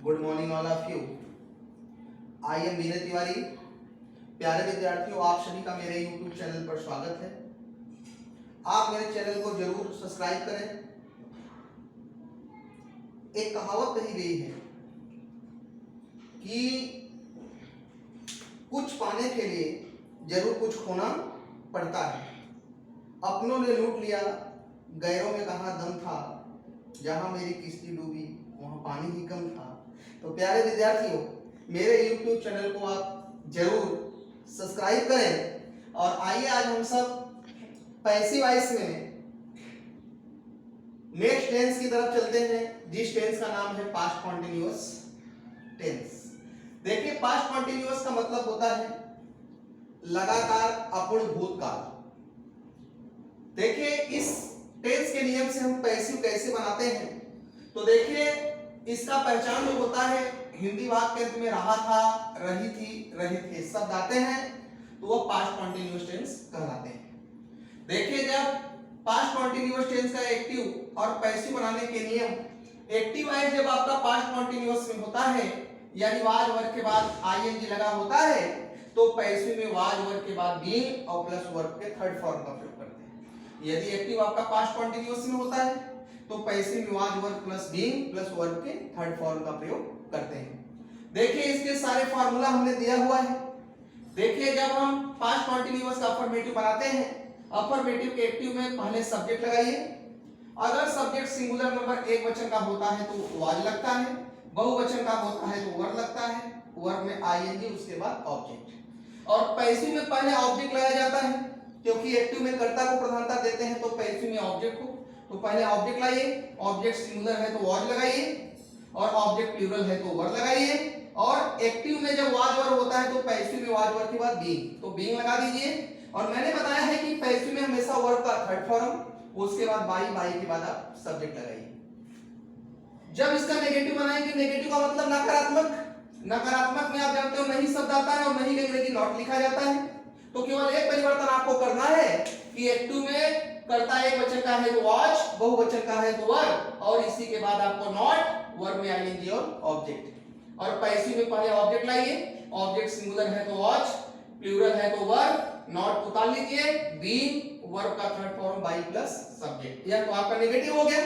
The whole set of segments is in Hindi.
Good morning all of you. I am Vinay Tiwari. प्यारे विद्यार्थियों, आप सभी का मेरे YouTube चैनल पर स्वागत है। आप मेरे चैनल को जरूर सब्सक्राइब करें। एक कहावत कही गई है कि कुछ पाने के लिए जरूर कुछ खोना पड़ता है। अपनों ने लूट लिया, गैरों में कहाँ दम था, जहां मेरी किस्ती डूबी वहां पानी ही कम था। तो प्यारे विद्यार्थियों, मेरे YouTube चैनल को आप जरूर सब्सक्राइब करें। और आइए आज हम सब पैसिव वॉइस में नेक्स्ट टेंस की तरफ चलते हैं, जिस टेंस का नाम है पास्ट कॉन्टिन्यूअस टेंस। देखिए, पास्ट कॉन्टिन्यूअस का मतलब होता है लगातार अपूर्ण भूतकाल। देखिए, इस टेंस के नियम से हम पैसिव कैसे बनाते हैं, तो देखिए इसका पहचान जो होता है, हिंदी वाक्य के अंत में रहा था, रही थी, रहे थे शब्द आते हैं तो वो पास्ट कॉन्टिन्यूअस टेंस कहलाते हैं। देखिए, जब पास्ट कॉन्टिन्यूअस टेंस का एक्टिव और पैसिव बनाने के नियम, एक्टिव वाइज जब आपका पास्ट कॉन्टिन्यूअस में होता है यानी वाज वर्ब के बाद आईएनजी लगा होता है, तो पैसिव में वाज वर्ब के बाद बीइंग और प्लस वर्ब के थर्ड फॉर्म का प्रयोग करते हैं। यदि एक्टिव आपका पास्ट कॉन्टिन्यूअस में होता है तो पैसिव में was verb plus being plus verb के थर्ड फॉर्म का प्रयोग करते हैं। देखिए, इसके सारे फार्मूला हमने दिया हुआ है। देखिए, जब हम पास्ट कॉन्टिन्यूअस का अफर्मेटिव बनाते हैं, अफर्मेटिव के एक्टिव में पहले सब्जेक्ट लगाइए। अगर सब्जेक्ट सिंगुलर नंबर एक वचन का होता है तो वाज लगता है, बहुवचन का होता है तो वर्ब लगता है, वर्ब में आईएनजी उसके बाद ऑब्जेक्ट। और पैसिव में पहले ऑब्जेक्ट लगाया जाता है, क्योंकि एक्टिव में कर्ता को प्रधानता देते हैं तो पैसिव में ऑब्जेक्ट को, तो पहले ऑब्जेक्ट लाइए। ऑब्जेक्ट सिंगुलर है तो वाज लगाइए, और ऑब्जेक्ट प्लूरल है तो वर्ब लगाइए। और एक्टिव में जब वाज वर्ब होता है तो पैसिव में वाज वर्ब के बाद बीइंग, तो बीइंग लगा दीजिए। और मैंने बताया है कि पैसिव में हमेशा वर्ब का थर्ड फॉर्म, उसके बाद बाई के बाद आप सब्जेक्ट लगाइए। जब इसका नेगेटिव बनाएंगे, नेगेटिव का मतलब नकारात्मक। नकारात्मक में आप जानते हो नहीं शब्द आता है और नहीं अंग्रेजी नॉट लिखा जाता है। तो केवल एक परिवर्तन आपको करना है कि एक्टिव में कर्ता एक वचन का है तो वाज, बहुवचन का है तो वर्ब, और इसी के बाद आपको नॉट, वर्ब में आईएनजी और ऑब्जेक्ट। और पैसिव में पहले ऑब्जेक्ट लाइए। ऑब्जेक्ट सिंगुलर है तो वाज, प्लूरल है तो वर्ब, नॉट उतार लीजिए, बीइंग वर्ब का third form by plus subject. यह तो आपका नेगेटिव हो गया।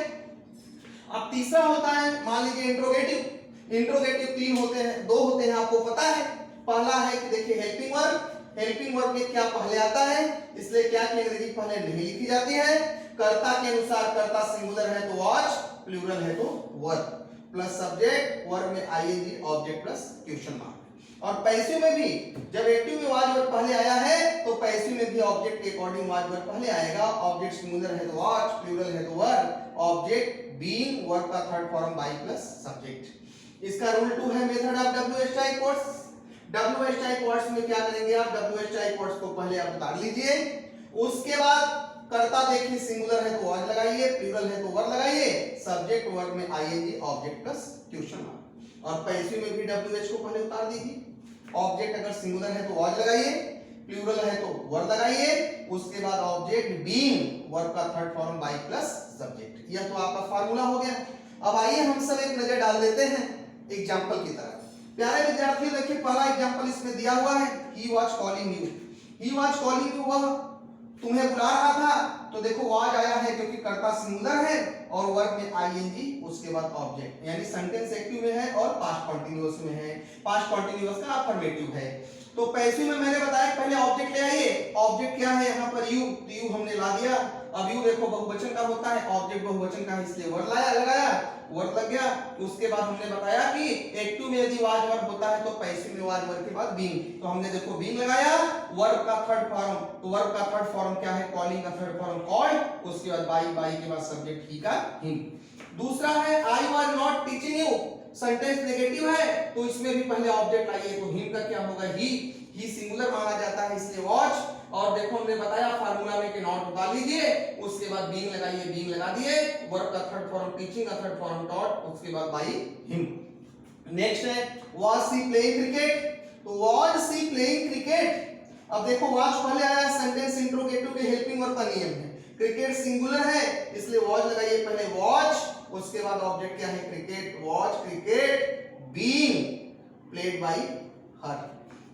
अब तीसरा होता है, मान लीजिए इंट्रोगेटिव। इंट्रोगेटिव तीन होते हैं, दो होते हैं, आपको पता है। पहला है कि देखिए हेल्पिंग वर्ब। हेल्पिंग वर्ब में क्या पहले आता है, इसलिए क्या की अंग्रेजी पहले नहीं लिखी जाती है। कर्ता के अनुसार कर्ता सिंगुलर है तो वाज, प्लूरल है तो वर्ब, प्लस सब्जेक्ट, वर्ब में ING, object plus question mark. और पैसिव में भी जब एक्टिव में वाज वर्ब पहले आया है तो पैसिव में भी ऑब्जेक्ट के अकॉर्डिंग वाज वर्ब पहले आएगा। ऑब्जेक्ट सिंगुलर है तो वाज, प्लूरल है तो वर्ब, ऑब्जेक्ट बीइंग वर्ब का third form by plus subject. इसका रूल 2 है, method of WH type codes. WH type codes में क्या करेंगे आप, डब्ल्यूएच टाइप कोड्स को पहले आप उतार लीजिए। उसके बाद कर्ता देखिए सिंगुलर है तो वाज लगाइए, प्लूरल है तो वर्ब लगाइए, सब्जेक्ट वर्ब में ING, object plus question mark. और पैसिव में भी डब्ल्यूएच को पहले उतार दीजिए। ऑब्जेक्ट अगर सिंगुलर है तो वाज लगाइए, प्लूरल है तो वर्ब लगाइए, उसके बाद ऑब्जेक्ट बीइंग वर्ब का third form by plus subject. यह तो आपका फार्मूला हो गया। अब आइए हम सब एक नजर डाल देते हैं एग्जांपल की तरफ। प्यारे विद्यार्थियों, देखिए पहला एग्जांपल इसमें दिया हुआ है, he was calling you. He was calling you, वह तुम्हें बुला रहा था। तो देखो वाज आया है क्योंकि कर्ता सिंगुलर है और वर्ब में आईएनजी, उसके बाद ऑब्जेक्ट, यानी सेंटेंस एक्टिव में है और पास्ट कॉन्टिन्यूअस में है। पास्ट कॉन्टिन्यूअस का अफर्मेटिव है। तो पैसिव में मैंने बताया पहले ऑब्जेक्ट ले आइए। ऑब्जेक्ट क्या है यहाँ पर, यू, तो यू हमने ला दिया। अब यू देखो बहुवचन का होता है, ऑब्जेक्ट बहुवचन का है इसलिए वर्ब लगाया, वर्ब लग गया। उसके बाद हमने बताया कि एक्टिव में यदि वाज वर्ब होता है तो पैसिव में वाज वर्ब के बाद बीइंग, तो हमने देखो बीइंग लगाया, वर्ब का थर्ड फॉर्म, तो वर्ब का थर्ड फॉर्म क्या है, कॉलिंग का थर्ड फॉर्म कॉल्ड, उसके बाद बाई के बाद सब्जेक्ट ही का हिम। दूसरा है I was not teaching you. Sentence negative है तो इसमें भी पहले ऑब्जेक्ट लाइए, तो हिम का क्या होगा, ही सिंगुलर माना जाता है इसलिए वॉच। और देखो हमने बताया फार्मूला में कि नॉट उतार लीजिए, उसके बाद बीइंग लगाइए, बीइंग लगा दिए, वर्ब का थर्ड फॉर्म टीचिंग का थर्ड फॉर्म टॉट, उसके बाद बाई हिम। नेक्स्ट है वाज सी प्लेइंग क्रिकेट, तो वाज सी प्लेइंग क्रिकेट। अब देखो वाज पहले आया, सेंटेंस इंट्रोगेटिव के हेल्पिंग वर्ब का नियम है। क्रिकेट सिंगुलर है इसलिए वाज लगाइए पहले वाज, उसके बाद ऑब्जेक्ट क्या है cricket, watch cricket being played by her.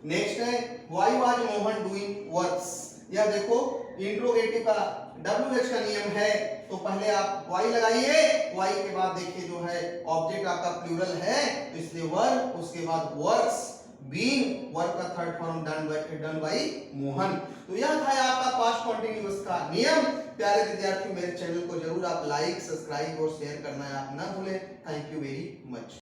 Next है why was Mohan doing works. यह देखो इंट्रोगेटिव का WH का नियम है, तो पहले आप y लगाइए, y के बाद देखिए जो है ऑब्जेक्ट आपका प्लूरल है तो इसलिए वर्क, उसके बाद वर्क्स, बीइंग वर्क का third form done by Mohan. तो यह था आपका पास्ट कंटिन्यूअस का नियम। प्यारे विद्यार्थियों, मेरे चैनल को जरूर आप लाइक, सब्सक्राइब और शेयर करना आप ना भूलें। Thank you very much.